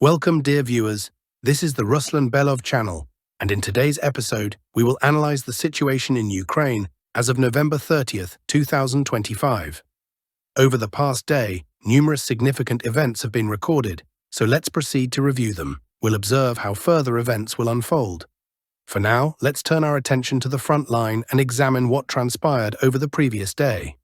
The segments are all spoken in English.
Welcome, dear viewers. This is the Ruslan Belov channel, and in today's episode, we will analyze the situation in Ukraine as of November 30th, 2025. Over the past day, numerous significant events have been recorded, so let's proceed to review them. We'll observe how further events will unfold. For now, let's turn our attention to the front line and examine what transpired over the previous day.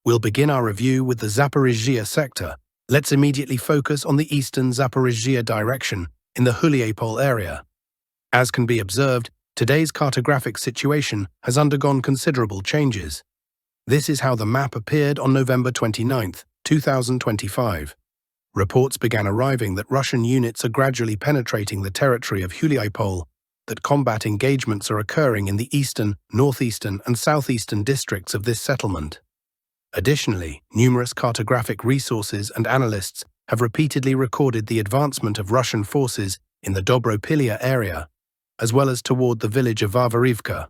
We'll begin our review with the Zaporizhzhia sector. Let's immediately focus on the eastern Zaporizhzhia direction in the Huliapol area. As can be observed, today's cartographic situation has undergone considerable changes. This is how the map appeared on November 29th, 2025. Reports began arriving that Russian units are gradually penetrating the territory of Huliapol, that combat engagements are occurring in the eastern, northeastern, and southeastern districts of this settlement. Additionally, numerous cartographic resources and analysts have repeatedly recorded the advancement of Russian forces in the Dobropilya area, as well as toward the village of Zaporizhzhia.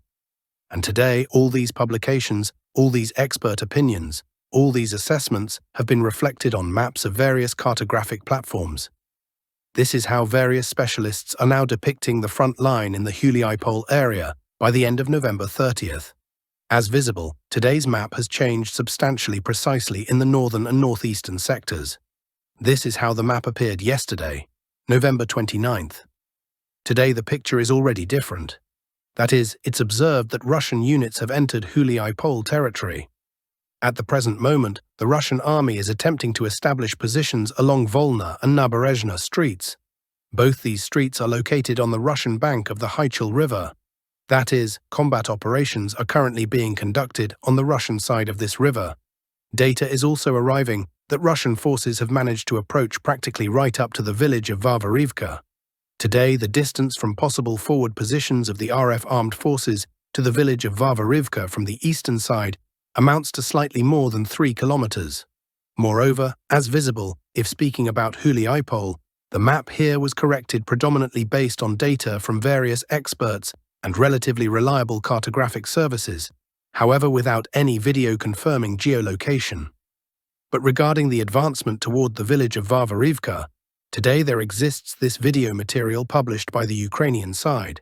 And today, all these publications, all these expert opinions, all these assessments have been reflected on maps of various cartographic platforms. This is how various specialists are now depicting the front line in the Huliapol area by the end of November 30th. As visible, today's map has changed substantially precisely in the northern and northeastern sectors. This is how the map appeared yesterday, November 29th. Today the picture is already different. That is, it's observed that Russian units have entered Huliapol territory. At the present moment, the Russian army is attempting to establish positions along Volna and Zaporizhzhia streets. Both these streets are located on the Russian bank of the Hychel River. That is, combat operations are currently being conducted on the Russian side of this river. Data is also arriving that Russian forces have managed to approach practically right up to the village of Zaporizhzhia. Today, the distance from possible forward positions of the RF armed forces to the village of Zaporizhzhia from the eastern side amounts to slightly more than 3 kilometers. Moreover, as visible, if speaking about Huliapol, the map here was corrected predominantly based on data from various experts and relatively reliable cartographic services, however without any video confirming geolocation. But regarding the advancement toward the village of Zaporizhzhia, today there exists this video material published by the Ukrainian side.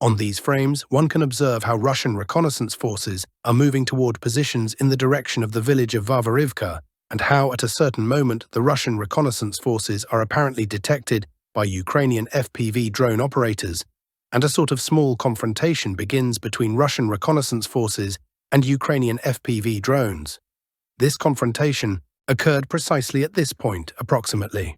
On these frames, one can observe how Russian reconnaissance forces are moving toward positions in the direction of the village of Zaporizhzhia, and how at a certain moment the Russian reconnaissance forces are apparently detected by Ukrainian FPV drone operators, and a sort of small confrontation begins between Russian reconnaissance forces and Ukrainian FPV drones. This confrontation occurred precisely at this point, approximately.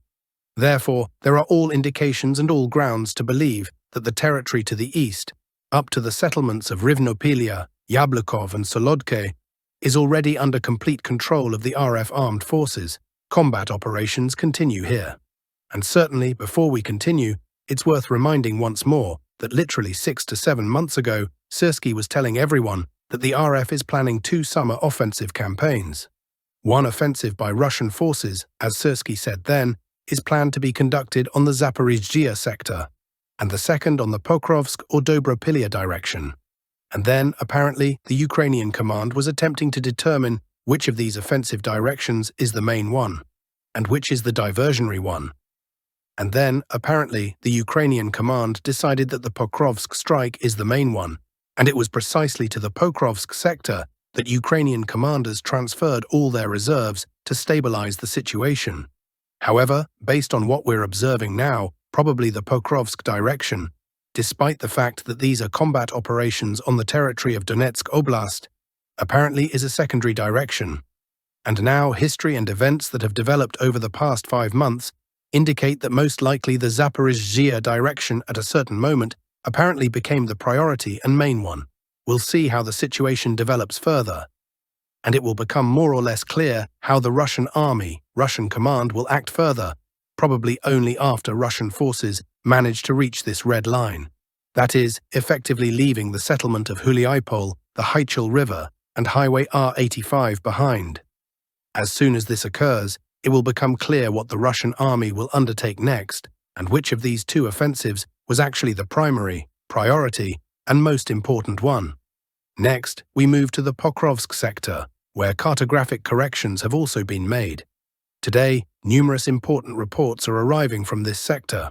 Therefore, there are all indications and all grounds to believe that the territory to the east, up to the settlements of Rivnopilya, Yablukov and Solodke, is already under complete control of the RF armed forces. Combat operations continue here. And certainly, before we continue, it's worth reminding once more that literally 6 to 7 months ago, Syrskyi was telling everyone that the RF is planning 2 summer offensive campaigns. One offensive by Russian forces, as Syrskyi said then, is planned to be conducted on the Zaporizhzhia sector, and the second on the Pokrovsk or Dobropilya direction. And then, apparently, the Ukrainian command was attempting to determine which of these offensive directions is the main one, and which is the diversionary one. And then, apparently, the Ukrainian command decided that the Pokrovsk strike is the main one, and it was precisely to the Pokrovsk sector that Ukrainian commanders transferred all their reserves to stabilize the situation. However, based on what we're observing now, probably the Pokrovsk direction, despite the fact that these are combat operations on the territory of Donetsk Oblast, apparently is a secondary direction. And now history and events that have developed over the past 5 months indicate that most likely the Zaporizhzhia direction at a certain moment apparently became the priority and main one. We'll see how the situation develops further, and it will become more or less clear how the Russian army, Russian command will act further, probably only after Russian forces manage to reach this red line. That is, effectively leaving the settlement of Huliapol, the Hychel River, and Highway R85 behind. As soon as this occurs, it will become clear what the Russian army will undertake next, and which of these 2 offensives was actually the primary, priority, and most important one. Next, we move to the Pokrovsk sector, where cartographic corrections have also been made. Today, numerous important reports are arriving from this sector.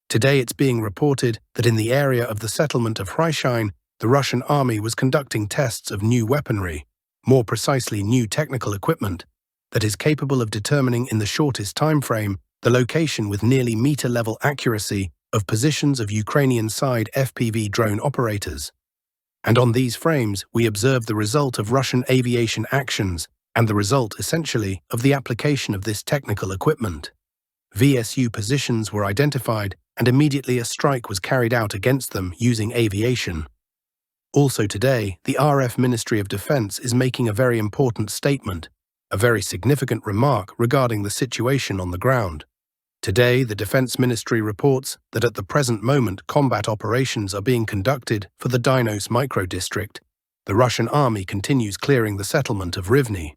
Today it's being reported that in the area of the settlement of Hryshine, the Russian army was conducting tests of new weaponry, more precisely new technical equipment, that is capable of determining in the shortest time frame the location with nearly meter-level accuracy of positions of Ukrainian side FPV drone operators. And on these frames, we observe the result of Russian aviation actions and the result, essentially, of the application of this technical equipment. VSU positions were identified and immediately a strike was carried out against them using aviation. Also today, the RF Ministry of Defense is making a very important statement, a very significant remark regarding the situation on the ground. Today, the Defense Ministry reports that at the present moment combat operations are being conducted for the Dinos micro-district. The Russian army continues clearing the settlement of Rivne.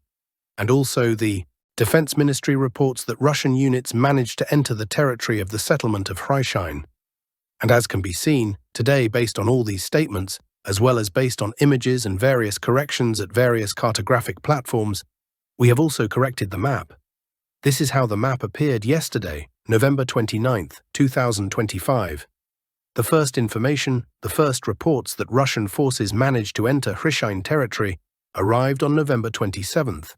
And also the Defense Ministry reports that Russian units managed to enter the territory of the settlement of Hryshine. And as can be seen, today based on all these statements, as well as based on images and various corrections at various cartographic platforms, we have also corrected the map. This is how the map appeared yesterday, November 29, 2025. The first information, the first reports that Russian forces managed to enter Hryshine territory arrived on November 27th.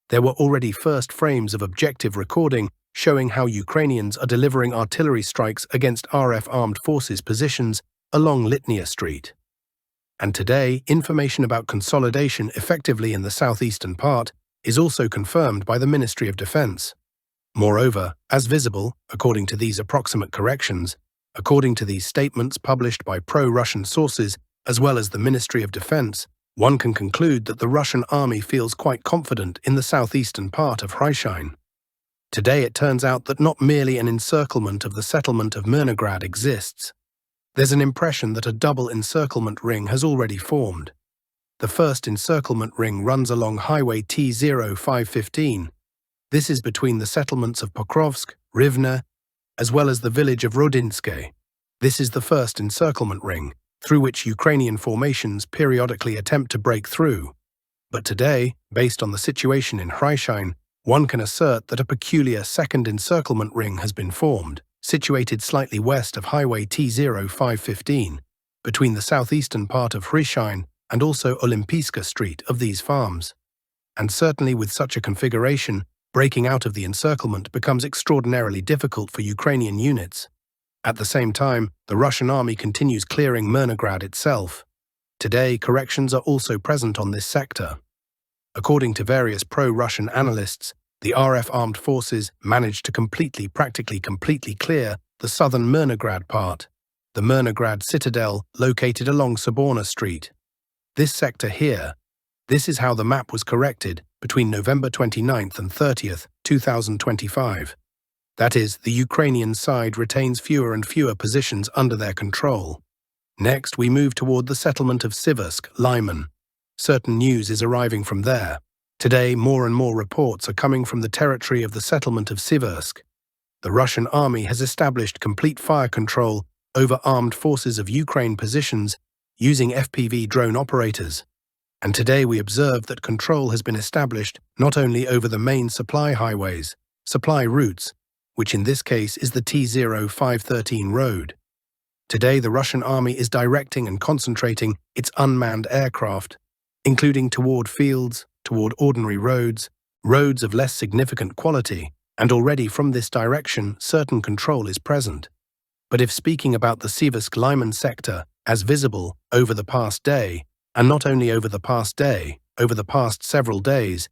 There were already first frames of objective recording showing how Ukrainians are delivering artillery strikes against RF armed forces positions along Litnia Street. And today, information about consolidation effectively in the southeastern part is also confirmed by the Ministry of Defense. Moreover, as visible, according to these approximate corrections, according to these statements published by pro-Russian sources as well as the Ministry of Defense, one can conclude that the Russian army feels quite confident in the southeastern part of Hryshine. Today it turns out that not merely an encirclement of the settlement of Mirnograd exists. There's an impression that a double encirclement ring has already formed. The first encirclement ring runs along Highway T0515. This is between the settlements of Pokrovsk, Rivne, as well as the village of Rodinske. This is the first encirclement ring, through which Ukrainian formations periodically attempt to break through. But today, based on the situation in Hryshine, one can assert that a peculiar second encirclement ring has been formed, situated slightly west of Highway T0515, between the southeastern part of Hryshine and also Olimpiska Street of these farms. And certainly with such a configuration, breaking out of the encirclement becomes extraordinarily difficult for Ukrainian units. At the same time, the Russian army continues clearing Mirnograd itself. Today, corrections are also present on this sector. According to various pro-Russian analysts, the RF armed forces managed to practically completely clear the southern Mirnograd part, the Mirnograd citadel located along Soborna Street. This sector here, this is how the map was corrected between November 29th and 30th, 2025. That is, the Ukrainian side retains fewer and fewer positions under their control. Next, we move toward the settlement of Siversk, Lyman. Certain news is arriving from there. Today, more and more reports are coming from the territory of the settlement of Siversk. The Russian army has established complete fire control over armed forces of Ukraine positions using FPV drone operators. And today we observe that control has been established not only over the main supply highways, supply routes, which in this case is the T0513 road. Today the Russian army is directing and concentrating its unmanned aircraft, including toward fields, toward ordinary roads, roads of less significant quality, and already from this direction certain control is present. But if speaking about the Siversk-Lyman sector as visible over the past day, and not only over the past day, over the past several days,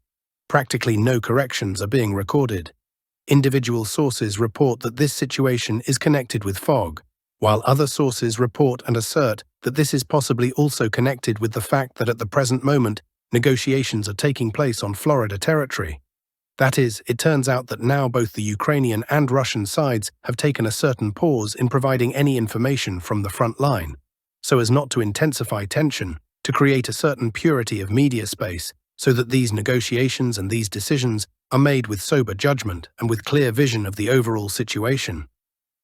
practically no corrections are being recorded. Individual sources report that this situation is connected with fog, while other sources report and assert that this is possibly also connected with the fact that at the present moment, negotiations are taking place on Florida territory. That is, it turns out that now both the Ukrainian and Russian sides have taken a certain pause in providing any information from the front line, so as not to intensify tension, to create a certain purity of media space, so that these negotiations and these decisions are made with sober judgment and with clear vision of the overall situation.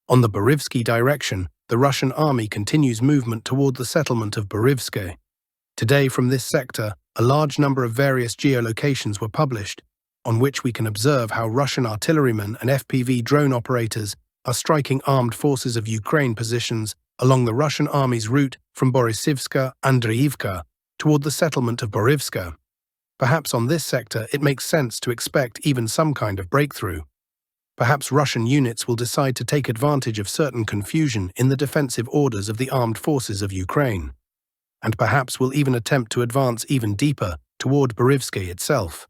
On the Borivsky direction, the Russian army continues movement toward the settlement of Borivske. Today, from this sector, a large number of various geolocations were published. on which we can observe how Russian artillerymen and FPV drone operators are striking armed forces of Ukraine positions along the Russian army's route from Borisivka-Andreevka toward the settlement of Borivska. Perhaps on this sector it makes sense to expect even some kind of breakthrough. Perhaps Russian units will decide to take advantage of certain confusion in the defensive orders of the armed forces of Ukraine, and perhaps will even attempt to advance even deeper toward Borivska itself.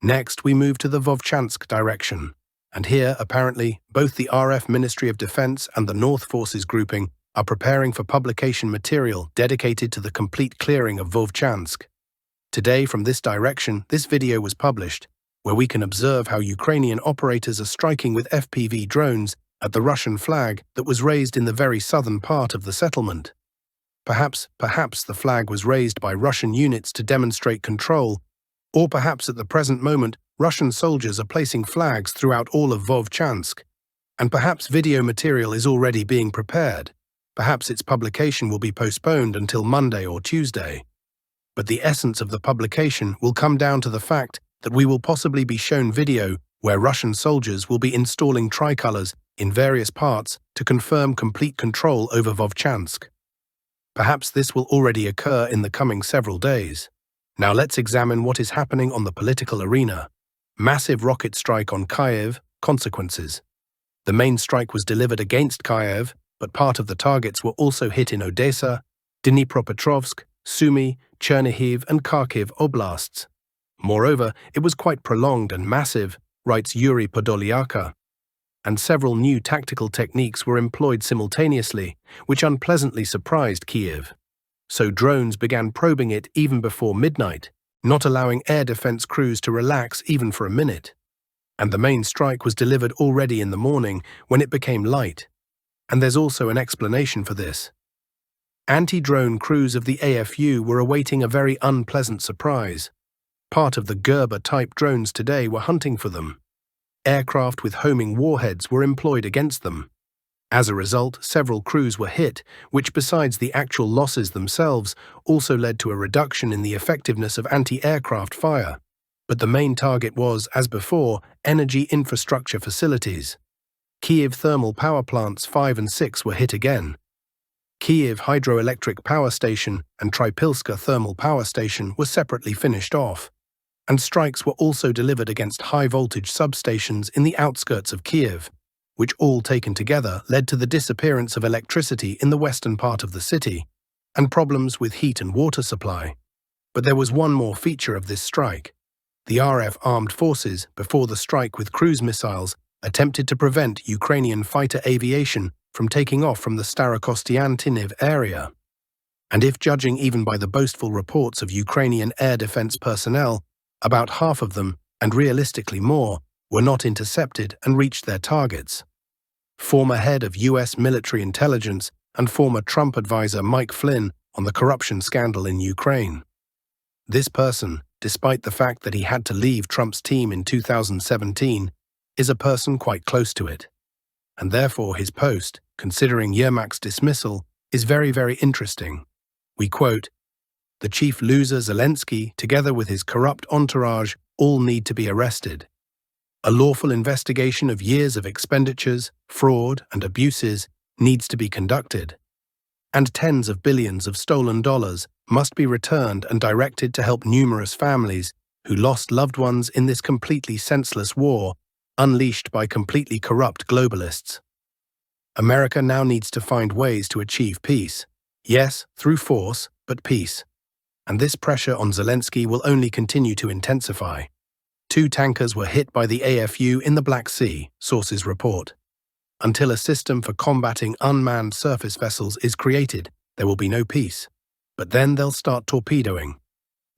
Next, we move to the Vovchansk direction, and here, apparently, both the RF Ministry of Defense and the North Forces grouping are preparing for publication material dedicated to the complete clearing of Vovchansk. Today, from this direction, this video was published, where we can observe how Ukrainian operators are striking with FPV drones at the Russian flag that was raised in the very southern part of the settlement. Perhaps the flag was raised by Russian units to demonstrate control, or perhaps at the present moment Russian soldiers are placing flags throughout all of Vovchansk, and perhaps video material is already being prepared. Perhaps its publication will be postponed until Monday or Tuesday. But the essence of the publication will come down to the fact that we will possibly be shown video where Russian soldiers will be installing tricolors in various parts to confirm complete control over Vovchansk. Perhaps this will already occur in the coming several days. Now let's examine what is happening on the political arena. Massive rocket strike on Kyiv, consequences. The main strike was delivered against Kyiv, but part of the targets were also hit in Odessa, Dnipropetrovsk, Sumy, Chernihiv and Kharkiv oblasts. Moreover, it was quite prolonged and massive, writes Yuri Podolyaka, and several new tactical techniques were employed simultaneously, which unpleasantly surprised Kyiv. So drones began probing it even before midnight, not allowing air defense crews to relax even for a minute. And the main strike was delivered already in the morning when it became light. And there's also an explanation for this. Anti-drone crews of the AFU were awaiting a very unpleasant surprise. Part of the Gerber-type drones today were hunting for them. Aircraft with homing warheads were employed against them. As a result, several crews were hit, which besides the actual losses themselves, also led to a reduction in the effectiveness of anti-aircraft fire. But the main target was, as before, energy infrastructure facilities. Kyiv thermal power plants 5 and 6 were hit again. Kyiv hydroelectric power station and Trypilska thermal power station were separately finished off. And strikes were also delivered against high-voltage substations in the outskirts of Kyiv, which all taken together led to the disappearance of electricity in the western part of the city, and problems with heat and water supply. But there was one more feature of this strike. The RF armed forces, before the strike with cruise missiles, attempted to prevent Ukrainian fighter aviation from taking off from the Starokostiantiniv area. And if judging even by the boastful reports of Ukrainian air defense personnel, about half of them, and realistically more, were not intercepted and reached their targets. Former head of U.S. military intelligence and former Trump advisor Mike Flynn on the corruption scandal in Ukraine. This person, despite the fact that he had to leave Trump's team in 2017, is a person quite close to it. And therefore his post, considering Yermak's dismissal, is very, very interesting. We quote, "The chief loser Zelensky, together with his corrupt entourage, all need to be arrested. A lawful investigation of years of expenditures, fraud, and abuses needs to be conducted. And tens of billions of stolen dollars must be returned and directed to help numerous families who lost loved ones in this completely senseless war, unleashed by completely corrupt globalists. America now needs to find ways to achieve peace. Yes, through force, but peace. And this pressure on Zelensky will only continue to intensify. 2 tankers were hit by the AFU in the Black Sea, sources report. Until a system for combating unmanned surface vessels is created, there will be no peace. But then they'll start torpedoing.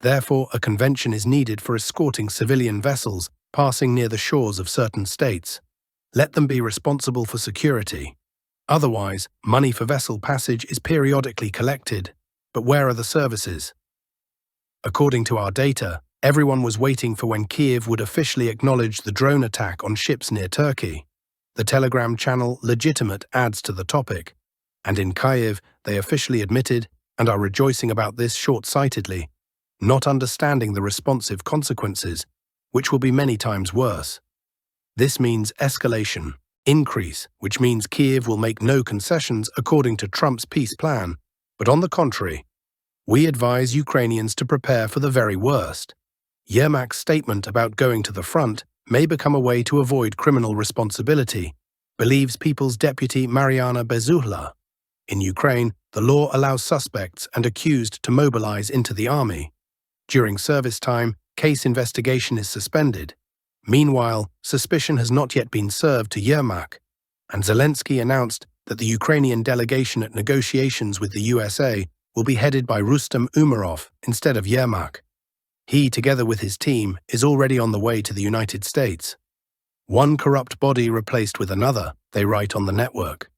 Therefore, a convention is needed for escorting civilian vessels passing near the shores of certain states. Let them be responsible for security. Otherwise, money for vessel passage is periodically collected. But where are the services? According to our data, everyone was waiting for when Kyiv would officially acknowledge the drone attack on ships near Turkey. The Telegram channel Legitimate adds to the topic, and in Kyiv they officially admitted and are rejoicing about this short-sightedly, not understanding the responsive consequences, which will be many times worse. This means escalation, increase, which means Kyiv will make no concessions according to Trump's peace plan, but on the contrary, we advise Ukrainians to prepare for the very worst. Yermak's statement about going to the front may become a way to avoid criminal responsibility, believes People's Deputy Mariana Bezuhla. In Ukraine, the law allows suspects and accused to mobilize into the army. During service time, case investigation is suspended. Meanwhile, suspicion has not yet been served to Yermak, and Zelensky announced that the Ukrainian delegation at negotiations with the USA will be headed by Rustem Umerov instead of Yermak. He, together with his team, is already on the way to the United States. One corrupt body replaced with another, they write on the network.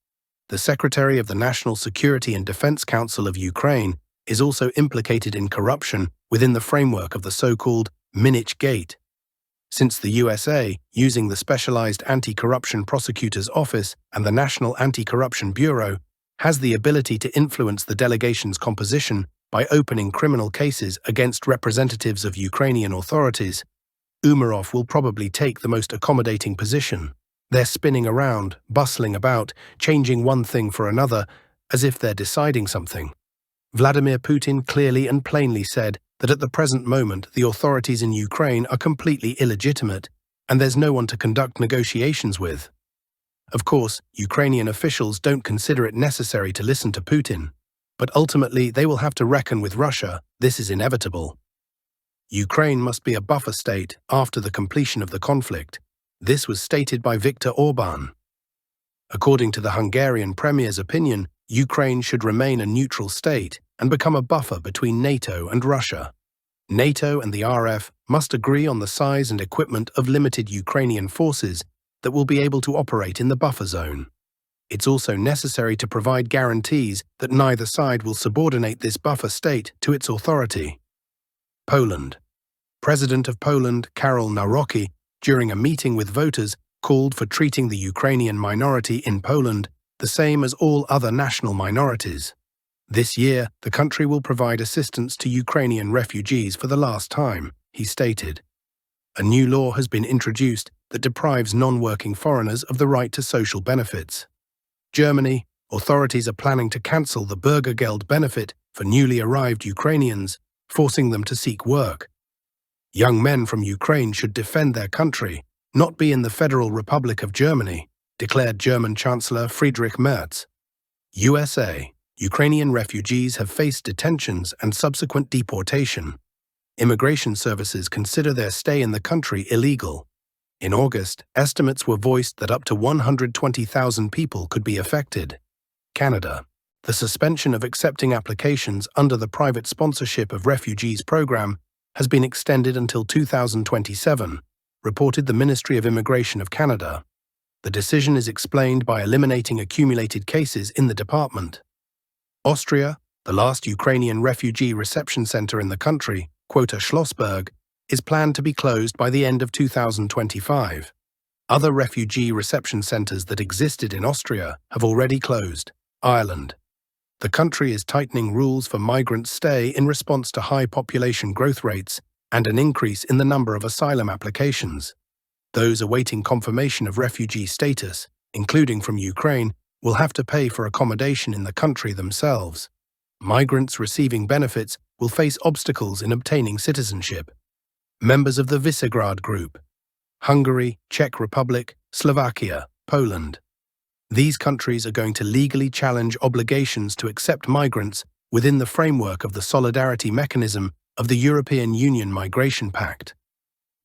The Secretary of the National Security and Defense Council of Ukraine is also implicated in corruption within the framework of the so-called Minich Gate. Since the USA, using the Specialized Anti-Corruption Prosecutor's Office and the National Anti-Corruption Bureau, has the ability to influence the delegation's composition by opening criminal cases against representatives of Ukrainian authorities, Umerov will probably take the most accommodating position. They're spinning around, bustling about, changing one thing for another, as if they're deciding something. Vladimir Putin clearly and plainly said that at the present moment the authorities in Ukraine are completely illegitimate and there's no one to conduct negotiations with. Of course, Ukrainian officials don't consider it necessary to listen to Putin, but ultimately they will have to reckon with Russia. This is inevitable. Ukraine must be a buffer state after the completion of the conflict. This was stated by Viktor Orban. According to the Hungarian Premier's opinion, Ukraine should remain a neutral state and become a buffer between NATO and Russia. NATO and the RF must agree on the size and equipment of limited Ukrainian forces that will be able to operate in the buffer zone. It's also necessary to provide guarantees that neither side will subordinate this buffer state to its authority. Poland. President of Poland, Karol Nawrocki, during a meeting with voters, called for treating the Ukrainian minority in Poland the same as all other national minorities. This year, the country will provide assistance to Ukrainian refugees for the last time, he stated. A new law has been introduced that deprives non-working foreigners of the right to social benefits. Germany, authorities are planning to cancel the Bürgergeld benefit for newly arrived Ukrainians, forcing them to seek work. Young men from Ukraine should defend their country, not be in the Federal Republic of Germany, declared German Chancellor Friedrich Merz. USA, Ukrainian refugees have faced detentions and subsequent deportation. Immigration services consider their stay in the country illegal. In August, estimates were voiced that up to 120,000 people could be affected. Canada. The suspension of accepting applications under the private sponsorship of refugees program has been extended until 2027, reported the Ministry of Immigration of Canada. The decision is explained by eliminating accumulated cases in the department. Austria, the last Ukrainian refugee reception center in the country, Quota Schlossberg, is planned to be closed by the end of 2025. Other refugee reception centers that existed in Austria have already closed. Ireland. The country is tightening rules for migrant stay in response to high population growth rates and an increase in the number of asylum applications. Those awaiting confirmation of refugee status, including from Ukraine, will have to pay for accommodation in the country themselves. Migrants receiving benefits will face obstacles in obtaining citizenship. Members of the Visegrad Group. Hungary, Czech Republic, Slovakia, Poland. These countries are going to legally challenge obligations to accept migrants within the framework of the solidarity mechanism of the European Union Migration Pact.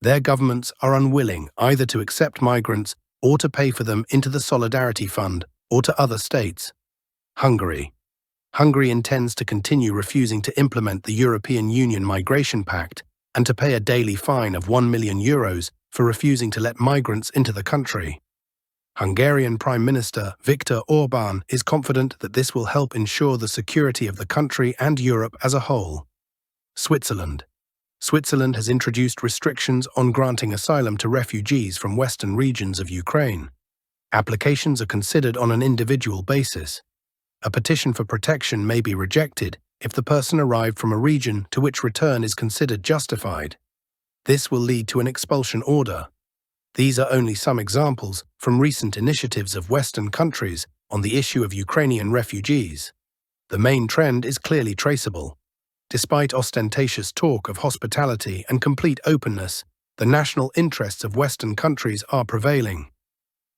Their governments are unwilling either to accept migrants or to pay for them into the Solidarity Fund or to other states. Hungary. Hungary intends to continue refusing to implement the European Union Migration Pact and to pay a daily fine of €1 million for refusing to let migrants into the country. Hungarian Prime Minister Viktor Orban is confident that this will help ensure the security of the country and Europe as a whole. Switzerland. Switzerland has introduced restrictions on granting asylum to refugees from western regions of Ukraine. Applications are considered on an individual basis. A petition for protection may be rejected if the person arrived from a region to which return is considered justified. This will lead to an expulsion order. These are only some examples from recent initiatives of Western countries on the issue of Ukrainian refugees. The main trend is clearly traceable. Despite ostentatious talk of hospitality and complete openness, the national interests of Western countries are prevailing.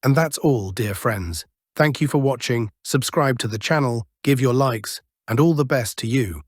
And that's all, dear friends. Thank you for watching, subscribe to the channel, give your likes, and all the best to you.